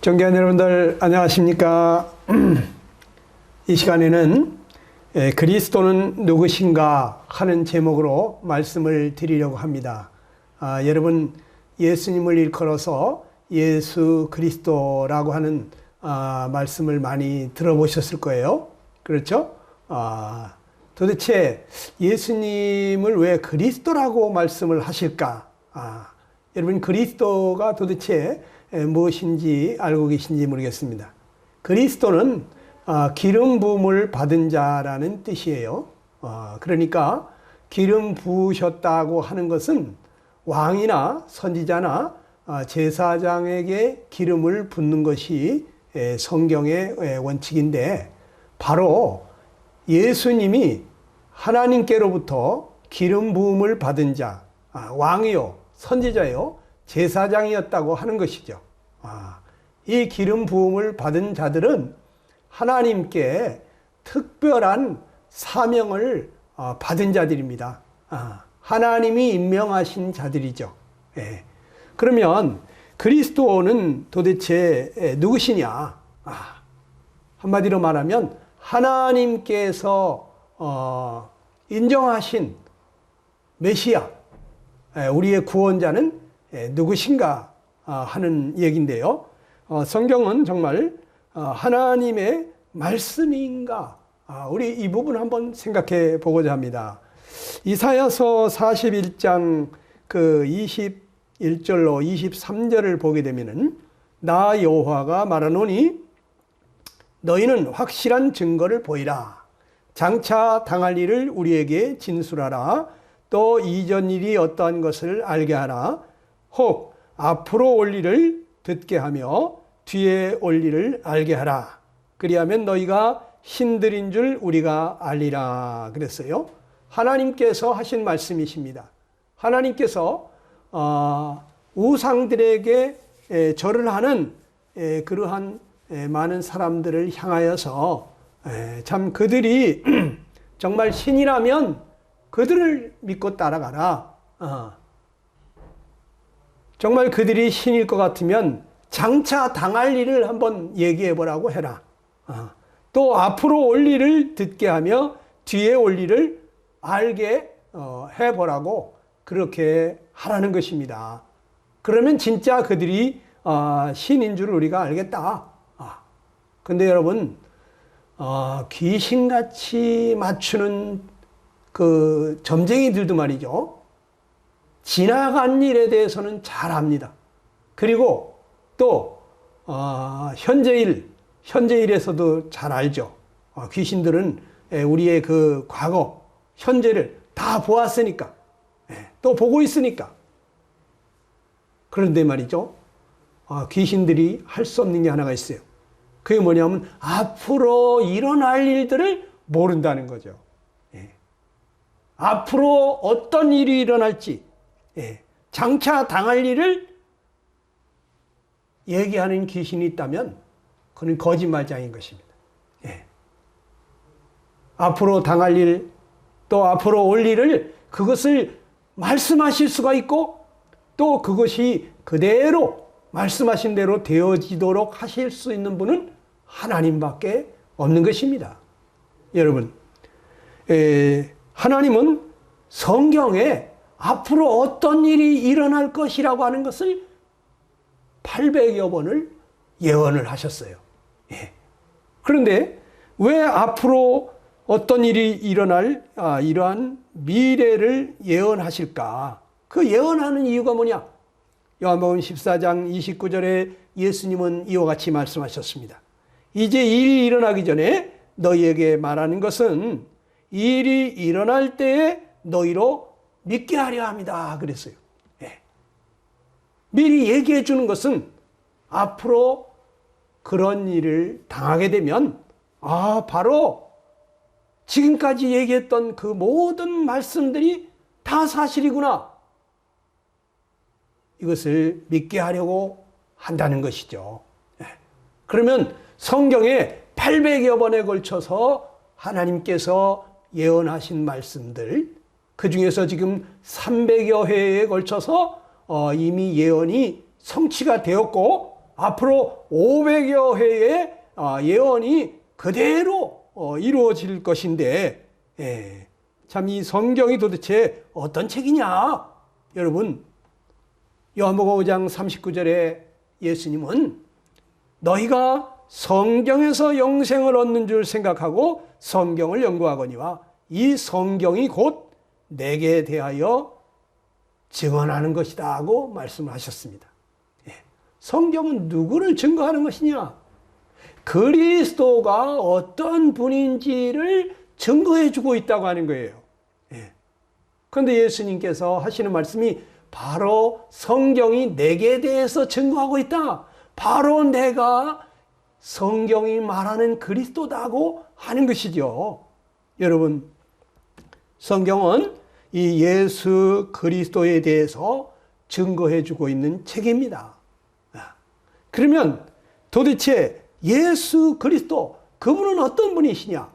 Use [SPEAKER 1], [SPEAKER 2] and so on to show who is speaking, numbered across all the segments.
[SPEAKER 1] 존경하는 여러분들 안녕하십니까? 이 시간에는 그리스도는 누구신가 하는 제목으로 말씀을 드리려고 합니다. 여러분 예수님을 일컬어서 예수 그리스도라고 하는 말씀을 많이 들어보셨을 거예요. 그렇죠? 도대체 예수님을 왜 그리스도라고 말씀을 하실까? 여러분 그리스도가 도대체 무엇인지 알고 계신지 모르겠습니다. 그리스도는 기름 부음을 받은 자라는 뜻이에요. 그러니까 기름 부으셨다고 하는 것은 왕이나 선지자나 제사장에게 기름을 붓는 것이 성경의 원칙인데, 바로 예수님이 하나님께로부터 기름 부음을 받은 자, 왕이요, 선지자요, 제사장이었다고 하는 것이죠. 이 기름 부음을 받은 자들은 하나님께 특별한 사명을 받은 자들입니다. 하나님이 임명하신 자들이죠. 그러면 그리스도는 도대체 누구시냐? 한마디로 말하면 하나님께서 인정하신 메시아, 우리의 구원자는 누구신가 하는 얘기인데요. 성경은 정말 하나님의 말씀인가? 우리 이 부분 한번 생각해 보고자 합니다. 이사야서 41장 그 21절로 23절을 보게 되면은, 나 여호와가 말하노니 너희는 확실한 증거를 보이라. 장차 당할 일을 우리에게 진술하라. 또 이전 일이 어떠한 것을 알게 하라. 혹 앞으로 올 일을 듣게 하며 뒤에 올 일을 알게 하라. 그리하면 너희가 신들인 줄 우리가 알리라. 그랬어요. 하나님께서 하신 말씀이십니다. 하나님께서 우상들에게 절을 하는 그러한 많은 사람들을 향하여서 참 그들이 정말 신이라면 그들을 믿고 따라가라. 정말 그들이 신일 것 같으면 장차 당할 일을 한번 얘기해 보라고 해라. 또 앞으로 올 일을 듣게 하며 뒤에 올 일을 알게 해 보라고 그렇게 하라는 것입니다. 그러면 진짜 그들이 신인 줄 우리가 알겠다. 근데 여러분, 귀신같이 맞추는 그 점쟁이들도 말이죠, 지나간 일에 대해서는 잘 압니다. 그리고 또 현재일에서도 잘 알죠. 귀신들은 우리의 그 과거, 현재를 다 보았으니까, 또 보고 있으니까. 그런데 말이죠, 귀신들이 할 수 없는 게 하나가 있어요. 그게 뭐냐면 앞으로 일어날 일들을 모른다는 거죠. 앞으로 어떤 일이 일어날지, 장차 당할 일을 얘기하는 귀신이 있다면 그건 거짓말장인 것입니다. 앞으로 당할 일, 또 앞으로 올 일을 그것을 말씀하실 수가 있고, 또 그것이 그대로 말씀하신 대로 되어지도록 하실 수 있는 분은 하나님밖에 없는 것입니다. 여러분, 하나님은 성경에 앞으로 어떤 일이 일어날 것이라고 하는 것을 800여 번을 예언을 하셨어요. 그런데 왜 앞으로 어떤 일이 일어날 이러한 미래를 예언하실까? 그 예언하는 이유가 뭐냐? 요한복음 14장 29절에 예수님은 이와 같이 말씀하셨습니다. 이제 일이 일어나기 전에 너희에게 말하는 것은 일이 일어날 때에 너희로 믿게 하려 합니다. 그랬어요. 미리 얘기해 주는 것은 앞으로 그런 일을 당하게 되면, 바로 지금까지 얘기했던 그 모든 말씀들이 다 사실이구나, 이것을 믿게 하려고 한다는 것이죠. 그러면 성경에 800여 번에 걸쳐서 하나님께서 예언하신 말씀들, 그 중에서 지금 300여 회에 걸쳐서 이미 예언이 성취가 되었고, 앞으로 500여 회의 예언이 그대로 이루어질 것인데, 참 이 성경이 도대체 어떤 책이냐? 여러분, 요한복음 5장 39절에 예수님은 너희가 성경에서 영생을 얻는 줄 생각하고 성경을 연구하거니와 이 성경이 곧 내게 대하여 증언하는 것이다 하고 말씀하셨습니다. 성경은 누구를 증거하는 것이냐? 그리스도가 어떤 분인지를 증거해 주고 있다고 하는 거예요. 그런데 예수님께서 하시는 말씀이 바로 성경이 내게 대해서 증거하고 있다. 바로 내가 성경이 말하는 그리스도다고 하는 것이죠. 여러분, 성경은 이 예수 그리스도에 대해서 증거해 주고 있는 책입니다. 그러면 도대체 예수 그리스도, 그분은 어떤 분이시냐?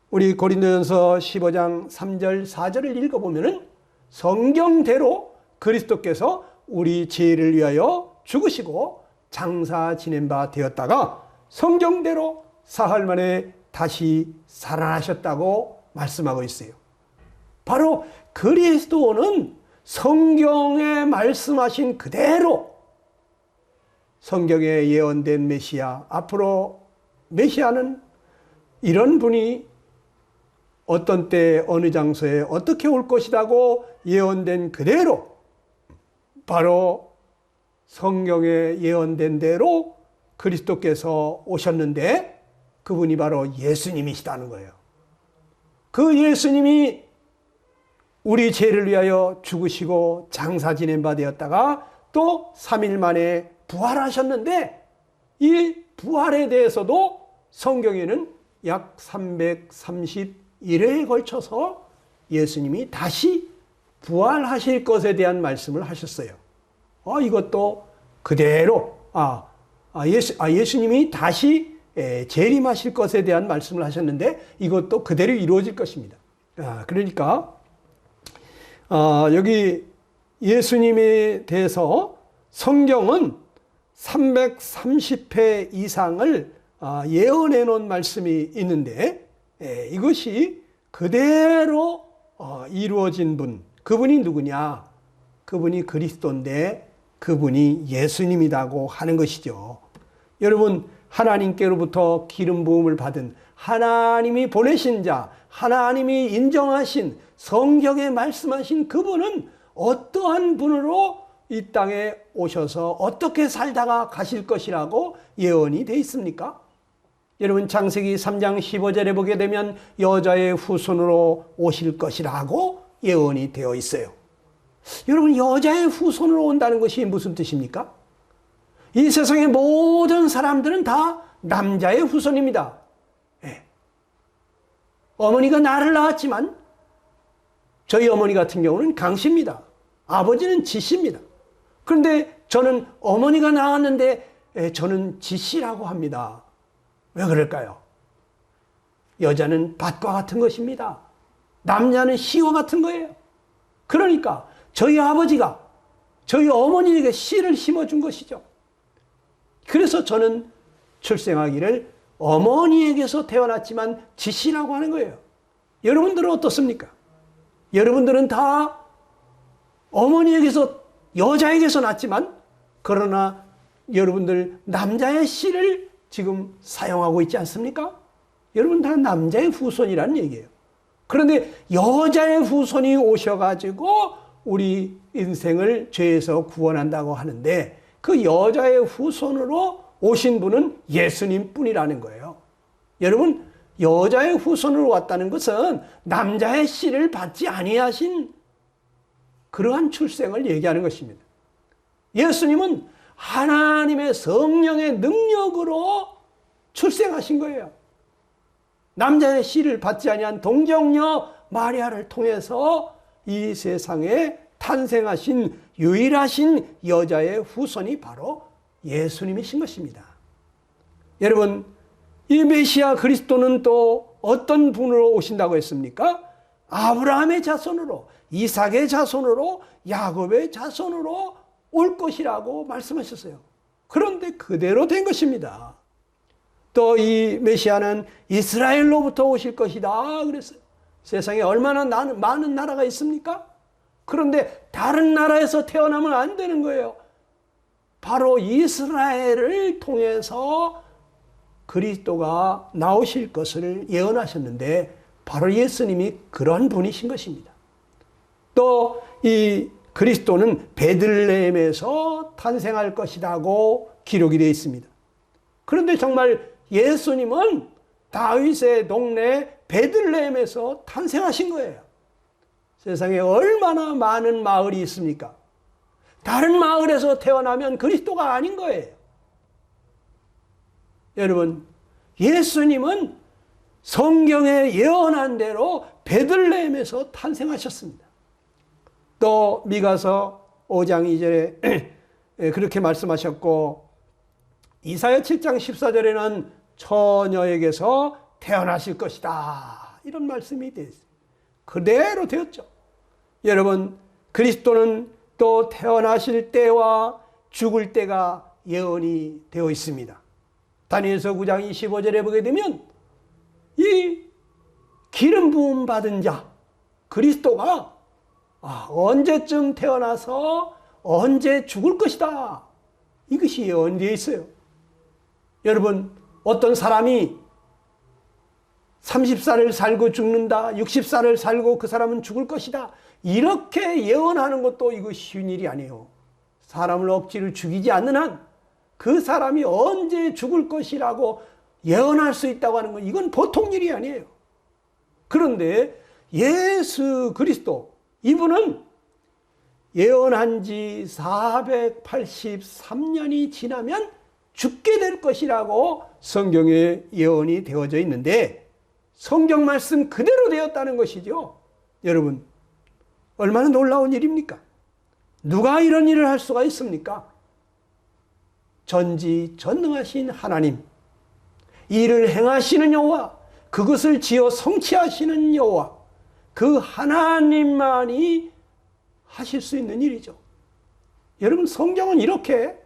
[SPEAKER 1] 우리 고린도전서 15장 3절 4절을 읽어보면 성경대로 그리스도께서 우리 죄를 위하여 죽으시고 장사 지낸 바 되었다가 성경대로 사흘 만에 다시 살아나셨다고 말씀하고 있어요. 바로 그리스도는 성경에 말씀하신 그대로 성경에 예언된 메시아, 앞으로 메시아는 이런 분이 어떤 때 어느 장소에 어떻게 올 것이라고 예언된 그대로 바로 성경에 예언된 대로 그리스도께서 오셨는데 그분이 바로 예수님이시다는 거예요. 그 예수님이 우리 죄를 위하여 죽으시고 장사 지낸 바 되었다가 또 3일 만에 부활하셨는데 이 부활에 대해서도 성경에는 약 331회에 걸쳐서 예수님이 다시 부활하실 것에 대한 말씀을 하셨어요. 이것도 그대로 예수님이 다시 재림하실 것에 대한 말씀을 하셨는데 이것도 그대로 이루어질 것입니다. 그러니까 여기 예수님에 대해서 성경은 330회 이상을 예언해 놓은 말씀이 있는데 이것이 그대로 이루어진 분, 그분이 누구냐? 그분이 그리스도인데 그분이 예수님이라고 하는 것이죠. 여러분, 하나님께로부터 기름 부음을 받은 하나님이 보내신 자, 하나님이 인정하신 성경에 말씀하신 그분은 어떠한 분으로 이 땅에 오셔서 어떻게 살다가 가실 것이라고 예언이 되어 있습니까? 여러분, 창세기 3장 15절에 보게 되면 여자의 후손으로 오실 것이라고 예언이 되어 있어요. 여러분, 여자의 후손으로 온다는 것이 무슨 뜻입니까? 이 세상의 모든 사람들은 다 남자의 후손입니다. 어머니가 나를 낳았지만 저희 어머니 같은 경우는 강씨입니다. 아버지는 지씨입니다. 그런데 저는 어머니가 낳았는데 저는 지씨라고 합니다. 왜 그럴까요? 여자는 밭과 같은 것입니다. 남자는 씨와 같은 거예요. 그러니까 저희 아버지가 저희 어머니에게 씨를 심어준 것이죠. 그래서 저는 출생하기를 어머니에게서 태어났지만 지씨라고 하는 거예요. 여러분들은 어떻습니까? 여러분들은 다 어머니에게서 여자에게서 낳았지만 그러나 여러분들 남자의 씨를 지금 사용하고 있지 않습니까? 여러분 다 남자의 후손이라는 얘기예요. 그런데 여자의 후손이 오셔가지고 우리 인생을 죄에서 구원한다고 하는데 그 여자의 후손으로 오신 분은 예수님 뿐이라는 거예요. 여러분, 여자의 후손으로 왔다는 것은 남자의 씨를 받지 아니하신 그러한 출생을 얘기하는 것입니다. 예수님은 하나님의 성령의 능력으로 출생하신 거예요. 남자의 씨를 받지 아니한 동정녀 마리아를 통해서 이 세상에 탄생하신 유일하신 여자의 후손이 바로 예수님이신 것입니다. 여러분, 이 메시아 그리스도는 또 어떤 분으로 오신다고 했습니까? 아브라함의 자손으로, 이삭의 자손으로, 야곱의 자손으로 올 것이라고 말씀하셨어요. 그런데 그대로 된 것입니다. 또 이 메시아는 이스라엘로부터 오실 것이다 그랬어요. 세상에 얼마나 많은 나라가 있습니까? 그런데 다른 나라에서 태어나면 안 되는 거예요. 바로 이스라엘을 통해서 그리스도가 나오실 것을 예언하셨는데 바로 예수님이 그러한 분이신 것입니다. 또 이 그리스도는 베들레헴에서 탄생할 것이라고 기록이 되어 있습니다. 그런데 정말 예수님은 다윗의 동네 베들레헴에서 탄생하신 거예요. 세상에 얼마나 많은 마을이 있습니까? 다른 마을에서 태어나면 그리스도가 아닌 거예요. 여러분, 예수님은 성경에 예언한 대로 베들레헴에서 탄생하셨습니다. 또 미가서 5장 2절에 그렇게 말씀하셨고, 이사야 7장 14절에는 처녀에게서 태어나실 것이다, 이런 말씀이 되었습니다. 그대로 되었죠. 여러분, 그리스도는 또 태어나실 때와 죽을 때가 예언이 되어 있습니다. 다니엘서 9장 25절에 보게 되면 이 기름 부음 받은 자 그리스도가 언제쯤 태어나서 언제 죽을 것이다, 이것이 예언되어 있어요. 여러분, 어떤 사람이 30살을 살고 죽는다, 60살을 살고 그 사람은 죽을 것이다, 이렇게 예언하는 것도 이거 쉬운 일이 아니에요. 사람을 억지로 죽이지 않는 한 그 사람이 언제 죽을 것이라고 예언할 수 있다고 하는 건 이건 보통 일이 아니에요. 그런데 예수 그리스도, 이분은 예언한 지 483년이 지나면 죽게 될 것이라고 성경에 예언이 되어져 있는데 성경 말씀 그대로 되었다는 것이죠. 여러분, 얼마나 놀라운 일입니까? 누가 이런 일을 할 수가 있습니까? 전지전능하신 하나님, 이를 행하시는 여호와, 그것을 지어 성취하시는 여호와, 그 하나님만이 하실 수 있는 일이죠. 여러분, 성경은 이렇게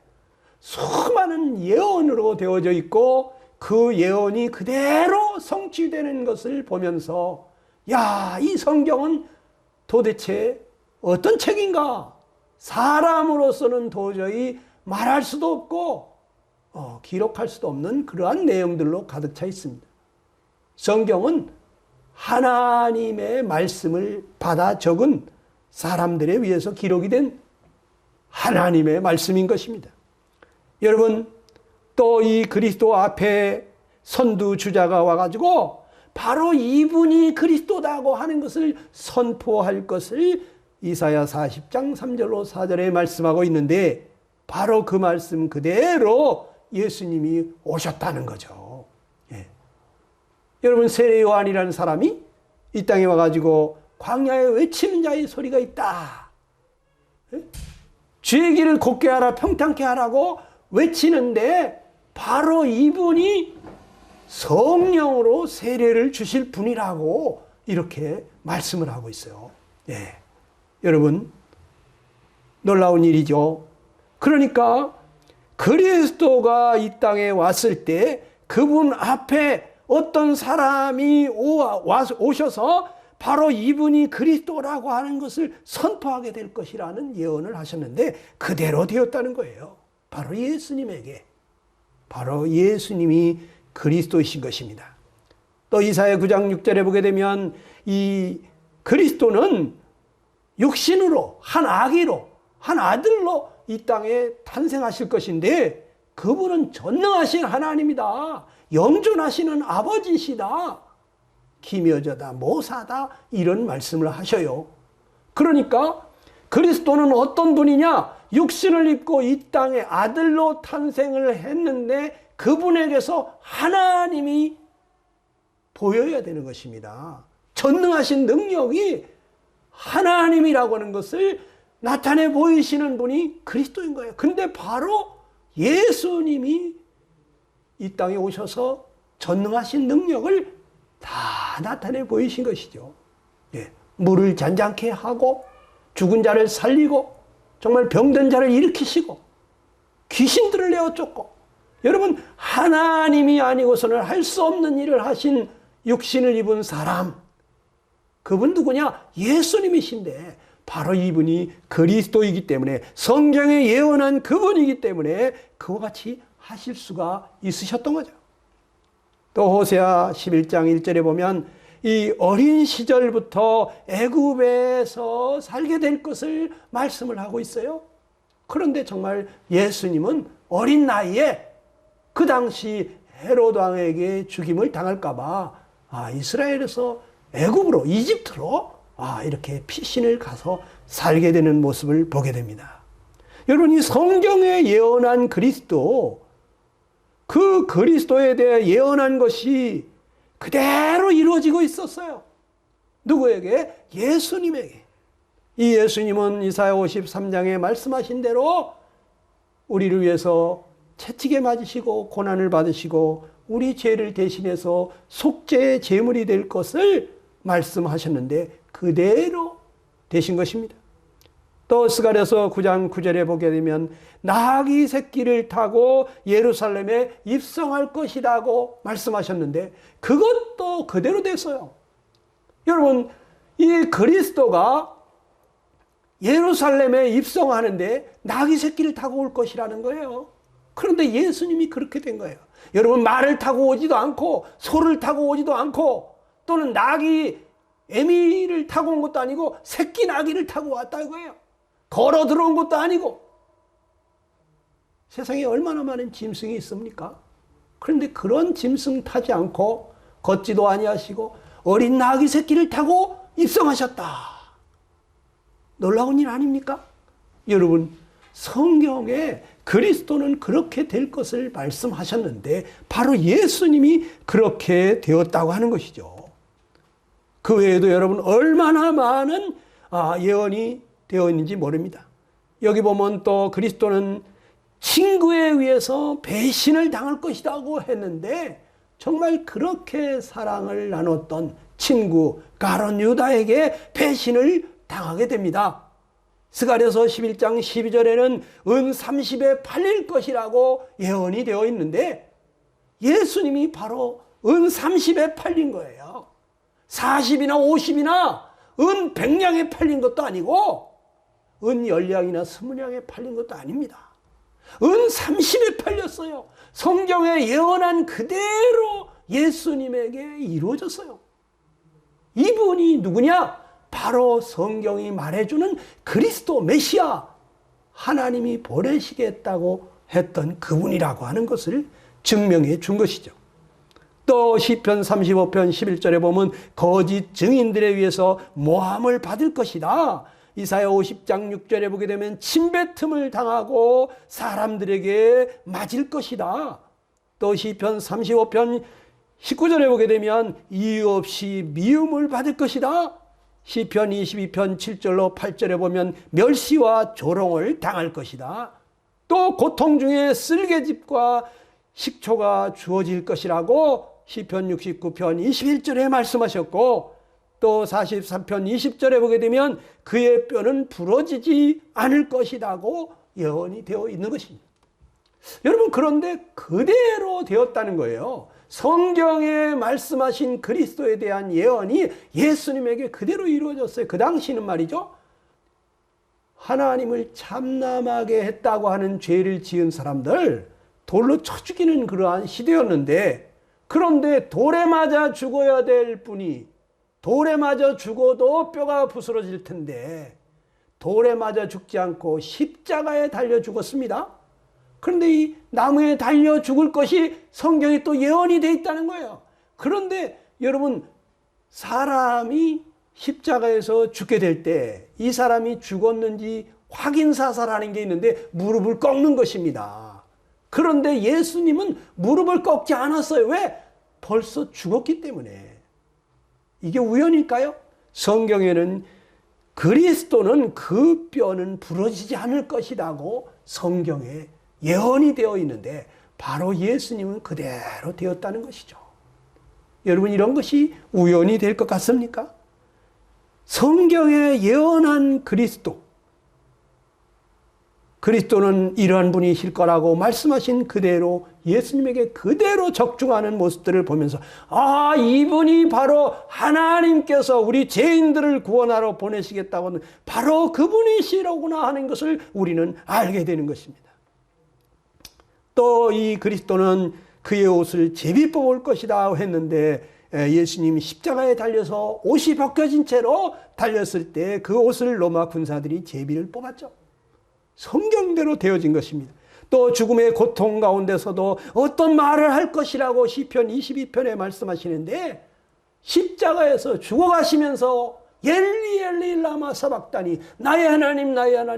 [SPEAKER 1] 수많은 예언으로 되어져 있고 그 예언이 그대로 성취되는 것을 보면서 야, 이 성경은 도대체 어떤 책인가? 사람으로서는 도저히 말할 수도 없고 기록할 수도 없는 그러한 내용들로 가득 차 있습니다. 성경은 하나님의 말씀을 받아 적은 사람들에 의해서 기록이 된 하나님의 말씀인 것입니다. 여러분, 또 이 그리스도 앞에 선두주자가 와가지고 바로 이분이 그리스도다고 하는 것을 선포할 것을 이사야 40장 3절로 4절에 말씀하고 있는데 바로 그 말씀 그대로 예수님이 오셨다는 거죠. 예. 여러분, 세례 요한이라는 사람이 이 땅에 와가지고 광야에 외치는 자의 소리가 있다, 예? 주의 길을 곧게 하라, 평탄케 하라고 외치는데 바로 이분이 성령으로 세례를 주실 분이라고 이렇게 말씀을 하고 있어요. 예. 여러분, 놀라운 일이죠. 그러니까 그리스도가 이 땅에 왔을 때 그분 앞에 어떤 사람이 오셔서 바로 이분이 그리스도라고 하는 것을 선포하게 될 것이라는 예언을 하셨는데 그대로 되었다는 거예요. 바로 예수님에게, 바로 예수님이 그리스도이신 것입니다. 또 이사야 9장 6절에 보게 되면 이 그리스도는 육신으로 한 아기로, 한 아들로 이 땅에 탄생하실 것인데 그분은 전능하신 하나님이다, 영존하시는 아버지시다, 기묘자다, 모사다, 이런 말씀을 하셔요. 그러니까 그리스도는 어떤 분이냐? 육신을 입고 이 땅에 아들로 탄생을 했는데 그분에게서 하나님이 보여야 되는 것입니다. 전능하신 능력이 하나님이라고 하는 것을 나타내 보이시는 분이 그리스도인 거예요. 근데 바로 예수님이 이 땅에 오셔서 전능하신 능력을 다 나타내 보이신 것이죠. 예. 물을 잔잔케 하고 죽은 자를 살리고 정말 병든 자를 일으키시고 귀신들을 내어 쫓고, 여러분 하나님이 아니고서는 할 수 없는 일을 하신 육신을 입은 사람, 그분 누구냐? 예수님이신데 바로 이분이 그리스도이기 때문에, 성경에 예언한 그분이기 때문에 그와 같이 하실 수가 있으셨던 거죠. 또 호세아 11장 1절에 보면 이 어린 시절부터 애굽에서 살게 될 것을 말씀을 하고 있어요. 그런데 정말 예수님은 어린 나이에 그 당시 헤롯 왕에게 죽임을 당할까 봐 이스라엘에서 애굽으로, 이집트로 이렇게 피신을 가서 살게 되는 모습을 보게 됩니다. 여러분, 이 성경에 예언한 그리스도, 그 그리스도에 대해 예언한 것이 그대로 이루어지고 있었어요. 누구에게? 예수님에게. 이 예수님은 이사야 53장에 말씀하신 대로 우리를 위해서 채찍에 맞으시고 고난을 받으시고 우리 죄를 대신해서 속죄의 제물이 될 것을 말씀하셨는데 그대로 되신 것입니다. 또 스가랴서 9장 9절에 보게 되면 나귀 새끼를 타고 예루살렘에 입성할 것이라고 말씀하셨는데 그것도 그대로 됐어요. 여러분, 이 그리스도가 예루살렘에 입성하는데 나귀 새끼를 타고 올 것이라는 거예요. 그런데 예수님이 그렇게 된 거예요. 여러분, 말을 타고 오지도 않고 소를 타고 오지도 않고 또는 나귀 에미를 타고 온 것도 아니고 새끼 나귀를 타고 왔다 이거예요. 걸어 들어온 것도 아니고. 세상에 얼마나 많은 짐승이 있습니까? 그런데 그런 짐승 타지 않고 걷지도 아니하시고 어린 나귀 새끼를 타고 입성하셨다. 놀라운 일 아닙니까? 여러분, 성경에 그리스도는 그렇게 될 것을 말씀하셨는데 바로 예수님이 그렇게 되었다고 하는 것이죠. 그 외에도 여러분 얼마나 많은 예언이 되어 있는지 모릅니다. 여기 보면 또 그리스도는 친구에 의해서 배신을 당할 것이라고 했는데 정말 그렇게 사랑을 나눴던 친구 가룟 유다에게 배신을 당하게 됩니다. 스가랴서 11장 12절에는 은 30에 팔릴 것이라고 예언이 되어 있는데 예수님이 바로 은 30에 팔린 거예요. 40이나 50이나 은 100냥에 팔린 것도 아니고 은 10냥이나 20냥에 팔린 것도 아닙니다. 은 30에 팔렸어요. 성경에 예언한 그대로 예수님에게 이루어졌어요. 이분이 누구냐? 바로 성경이 말해주는 그리스도 메시아, 하나님이 보내시겠다고 했던 그분이라고 하는 것을 증명해 준 것이죠. 또 시편 35편 11절에 보면 거짓 증인들에 의해서 모함을 받을 것이다. 이사야 50장 6절에 보게 되면 침뱉음을 당하고 사람들에게 맞을 것이다. 또 시편 35편 19절에 보게 되면 이유 없이 미움을 받을 것이다. 시편 22편 7절로 8절에 보면 멸시와 조롱을 당할 것이다. 또 고통 중에 쓸개즙과 식초가 주어질 것이라고 시편 69편 21절에 말씀하셨고 또 43편 20절에 보게 되면 그의 뼈는 부러지지 않을 것이라고 예언이 되어 있는 것입니다. 여러분, 그런데 그대로 되었다는 거예요. 성경에 말씀하신 그리스도에 대한 예언이 예수님에게 그대로 이루어졌어요. 그 당시는 말이죠. 하나님을 참남하게 했다고 하는 죄를 지은 사람들 돌로 쳐 죽이는 그러한 시대였는데 그런데 돌에 맞아 죽어야 될 분이 돌에 맞아 죽어도 뼈가 부스러질 텐데 돌에 맞아 죽지 않고 십자가에 달려 죽었습니다. 그런데 이 나무에 달려 죽을 것이 성경에 또 예언이 되어 있다는 거예요. 그런데 여러분, 사람이 십자가에서 죽게 될 때 이 사람이 죽었는지 확인사살하는 게 있는데 무릎을 꺾는 것입니다. 그런데 예수님은 무릎을 꺾지 않았어요. 왜? 벌써 죽었기 때문에. 이게 우연일까요? 성경에는 그리스도는 그 뼈는 부러지지 않을 것이라고 성경에 예언이 되어 있는데 바로 예수님은 그대로 되었다는 것이죠. 여러분, 이런 것이 우연이 될 것 같습니까? 성경에 예언한 그리스도, 그리스도는 이러한 분이실 거라고 말씀하신 그대로 예수님에게 그대로 적중하는 모습들을 보면서 아, 이분이 바로 하나님께서 우리 죄인들을 구원하러 보내시겠다고는 바로 그분이시로구나 하는 것을 우리는 알게 되는 것입니다. 또 이 그리스도는 그의 옷을 제비 뽑을 것이다 했는데 예수님이 십자가에 달려서 옷이 벗겨진 채로 달렸을 때 그 옷을 로마 군사들이 제비를 뽑았죠. 성경대로 되어진 것입니다. 또 죽음의 고통 가운데서도 어떤 말을 할 것이라고 시편 22편에 말씀하시는데 십자가에서 죽어가시면서 엘리 엘리 라마 사박다니 나의 하나님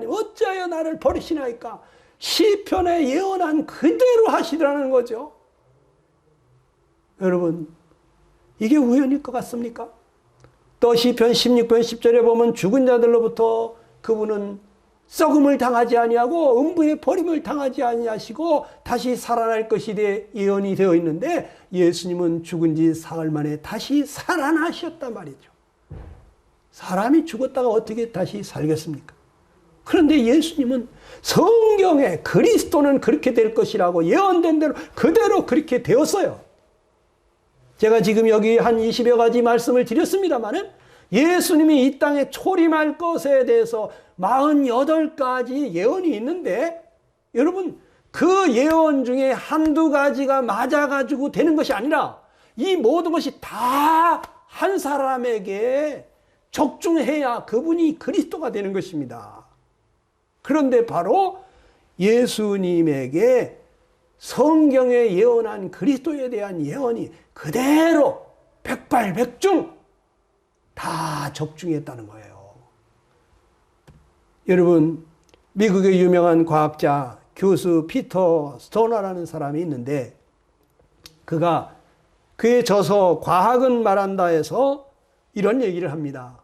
[SPEAKER 1] 어찌하여 나를 버리시나이까 시편에 예언한 그대로 하시라는 거죠. 여러분, 이게 우연일 것 같습니까? 또 시편 16편 10절에 보면 죽은 자들로부터 그분은 썩음을 당하지 아니하고 음부의 버림을 당하지 아니하시고 다시 살아날 것이 예언이 되어 있는데 예수님은 죽은 지 사흘 만에 다시 살아나셨단 말이죠. 사람이 죽었다가 어떻게 다시 살겠습니까? 그런데 예수님은 성경에 그리스도는 그렇게 될 것이라고 예언된 대로 그대로 그렇게 되었어요. 제가 지금 여기 한 20여 가지 말씀을 드렸습니다마는 예수님이 이 땅에 초림할 것에 대해서 48가지 예언이 있는데 여러분 그 예언 중에 한두 가지가 맞아가지고 되는 것이 아니라 이 모든 것이 다 한 사람에게 적중해야 그분이 그리스도가 되는 것입니다. 그런데 바로 예수님에게 성경에 예언한 그리스도에 대한 예언이 그대로 백발백중 다 적중했다는 거예요. 여러분, 미국의 유명한 과학자 교수 피터 스토너라는 사람이 있는데 그의 저서 과학은 말한다에서 이런 얘기를 합니다.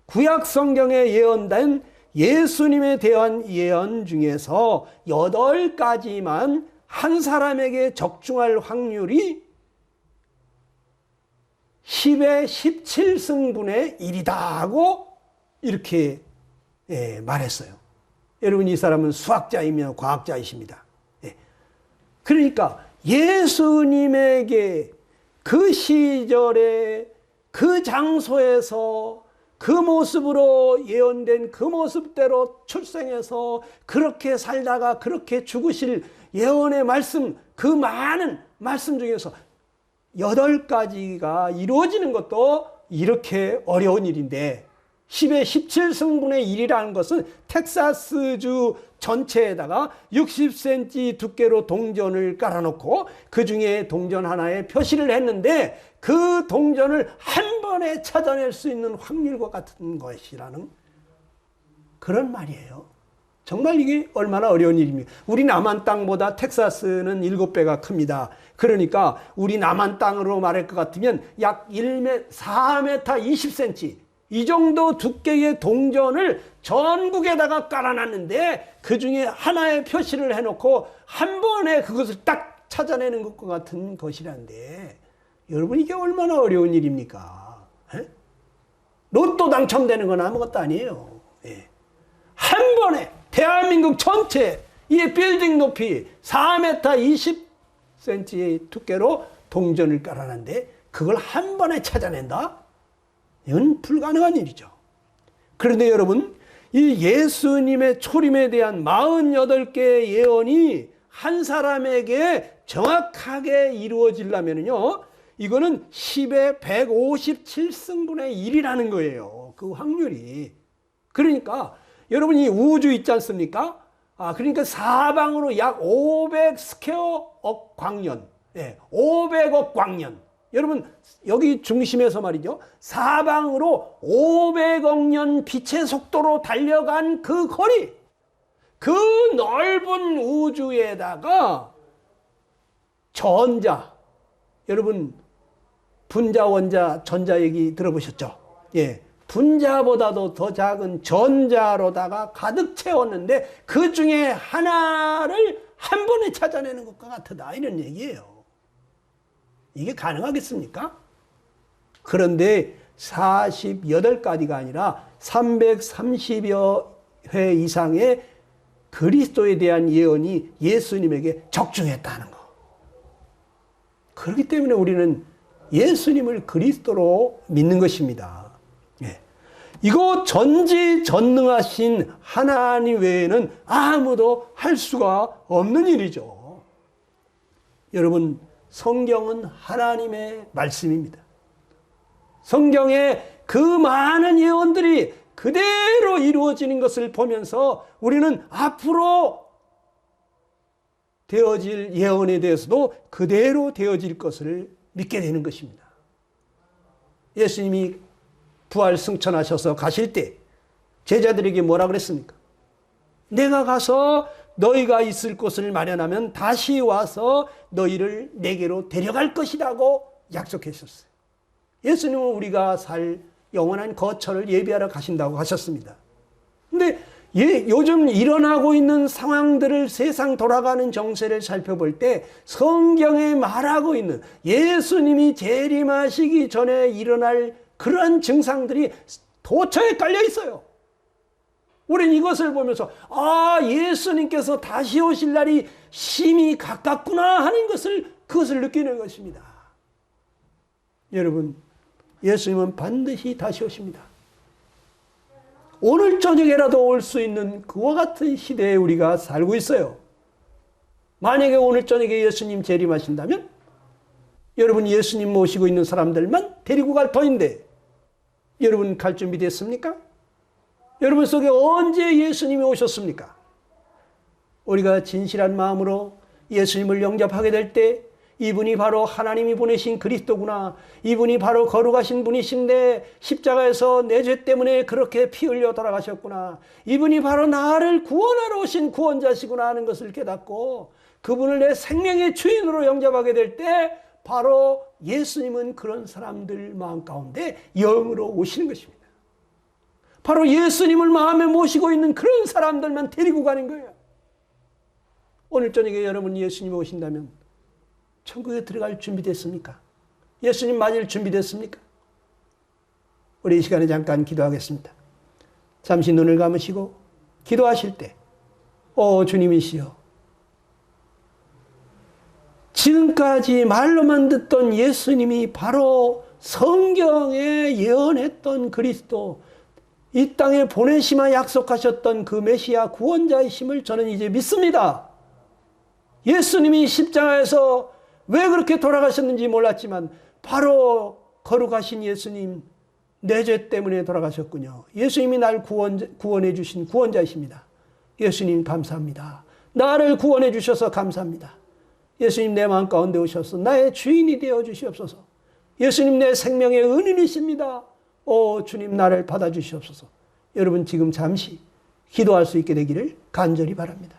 [SPEAKER 1] 구약 성경에 예언된 예수님에 대한 예언 중에서 8가지만 한 사람에게 적중할 확률이 10의 17승분의 1이다 하고 이렇게 말했어요. 여러분, 이 사람은 수학자이며 과학자이십니다. 그러니까 예수님에게 그 시절에 그 장소에서 그 모습으로 예언된 그 모습대로 출생해서 그렇게 살다가 그렇게 죽으실 예언의 말씀, 그 많은 말씀 중에서 8가지가 이루어지는 것도 이렇게 어려운 일인데 10의 17승분의 1이라는 것은 텍사스주 전체에다가 60cm 두께로 동전을 깔아놓고 그 중에 동전 하나에 표시를 했는데 그 동전을 한 번에 찾아낼 수 있는 확률과 같은 것이라는 그런 말이에요. 정말 이게 얼마나 어려운 일입니까? 우리 남한 땅보다 텍사스는 7배가 큽니다. 그러니까 우리 남한 땅으로 말할 것 같으면 약 4m 20cm 이 정도 두께의 동전을 전국에다가 깔아놨는데 그 중에 하나의 표시를 해놓고 한 번에 그것을 딱 찾아내는 것과 같은 것이란데 여러분 이게 얼마나 어려운 일입니까? 로또 당첨되는 건 아무것도 아니에요. 한 번에 대한민국 전체 이 빌딩 높이 4m 20cm의 두께로 동전을 깔아놨는데 그걸 한 번에 찾아낸다? 이건 불가능한 일이죠. 그런데 여러분, 이 예수님의 초림에 대한 48개의 예언이 한 사람에게 정확하게 이루어지려면요, 이거는 10의 157승분의 1이라는 거예요. 그 확률이. 그러니까 여러분 이 우주 있지 않습니까? 그러니까 사방으로 약 500 스퀘어억 광년, 500억 광년. 여러분 여기 중심에서 말이죠. 사방으로 500억 년 빛의 속도로 달려간 그 거리, 그 넓은 우주에다가 전자, 여러분 분자, 원자, 전자 얘기 들어보셨죠? 분자보다도 더 작은 전자로다가 가득 채웠는데 그 중에 하나를 한 번에 찾아내는 것과 같다 이런 얘기예요. 이게 가능하겠습니까? 그런데 48가지가 아니라 330여 회 이상의 그리스도에 대한 예언이 예수님에게 적중했다는 거. 그렇기 때문에 우리는 예수님을 그리스도로 믿는 것입니다. 예. 이거 전지전능하신 하나님 외에는 아무도 할 수가 없는 일이죠. 여러분, 성경은 하나님의 말씀입니다. 성경에 그 많은 예언들이 그대로 이루어지는 것을 보면서 우리는 앞으로 되어질 예언에 대해서도 그대로 되어질 것을 믿게 되는 것입니다. 예수님이 부활 승천하셔서 가실 때 제자들에게 뭐라 그랬습니까? 내가 가서 너희가 있을 곳을 마련하면 다시 와서 너희를 내게로 데려갈 것이라고 약속하셨어요. 예수님은 우리가 살 영원한 거처를 예비하러 가신다고 하셨습니다. 근데 요즘 일어나고 있는 상황들을, 세상 돌아가는 정세를 살펴볼 때 성경에 말하고 있는 예수님이 재림하시기 전에 일어날 그런 증상들이 도처에 깔려 있어요. 우리는 이것을 보면서 예수님께서 다시 오실 날이 심히 가깝구나 하는 그것을 느끼는 것입니다. 여러분, 예수님은 반드시 다시 오십니다. 오늘 저녁에라도 올 수 있는 그와 같은 시대에 우리가 살고 있어요. 만약에 오늘 저녁에 예수님 재림하신다면 여러분, 예수님 모시고 있는 사람들만 데리고 갈 터인데 여러분 갈 준비 됐습니까? 여러분 속에 언제 예수님이 오셨습니까? 우리가 진실한 마음으로 예수님을 영접하게 될 때 이분이 바로 하나님이 보내신 그리스도구나, 이분이 바로 거룩하신 분이신데 십자가에서 내 죄 때문에 그렇게 피 흘려 돌아가셨구나, 이분이 바로 나를 구원하러 오신 구원자시구나 하는 것을 깨닫고 그분을 내 생명의 주인으로 영접하게 될 때 바로 예수님은 그런 사람들 마음 가운데 영으로 오시는 것입니다. 바로 예수님을 마음에 모시고 있는 그런 사람들만 데리고 가는 거예요. 오늘 저녁에 여러분 예수님이 오신다면 천국에 들어갈 준비 됐습니까? 예수님 맞을 준비 됐습니까? 우리 이 시간에 잠깐 기도하겠습니다. 잠시 눈을 감으시고 기도하실 때 주님이시여, 지금까지 말로만 듣던 예수님이 바로 성경에 예언했던 그리스도, 이 땅에 보내심하 약속하셨던 그 메시아 구원자이심을 저는 이제 믿습니다. 예수님이 십자가에서 왜 그렇게 돌아가셨는지 몰랐지만 바로 거룩하신 예수님, 내 죄 때문에 돌아가셨군요. 예수님이 날 구원해 주신 구원자이십니다. 예수님 감사합니다. 나를 구원해 주셔서 감사합니다. 예수님 내 마음 가운데 오셔서 나의 주인이 되어 주시옵소서. 예수님 내 생명의 은인이십니다. 주님 나를 받아주시옵소서. 여러분 지금 잠시 기도할 수 있게 되기를 간절히 바랍니다.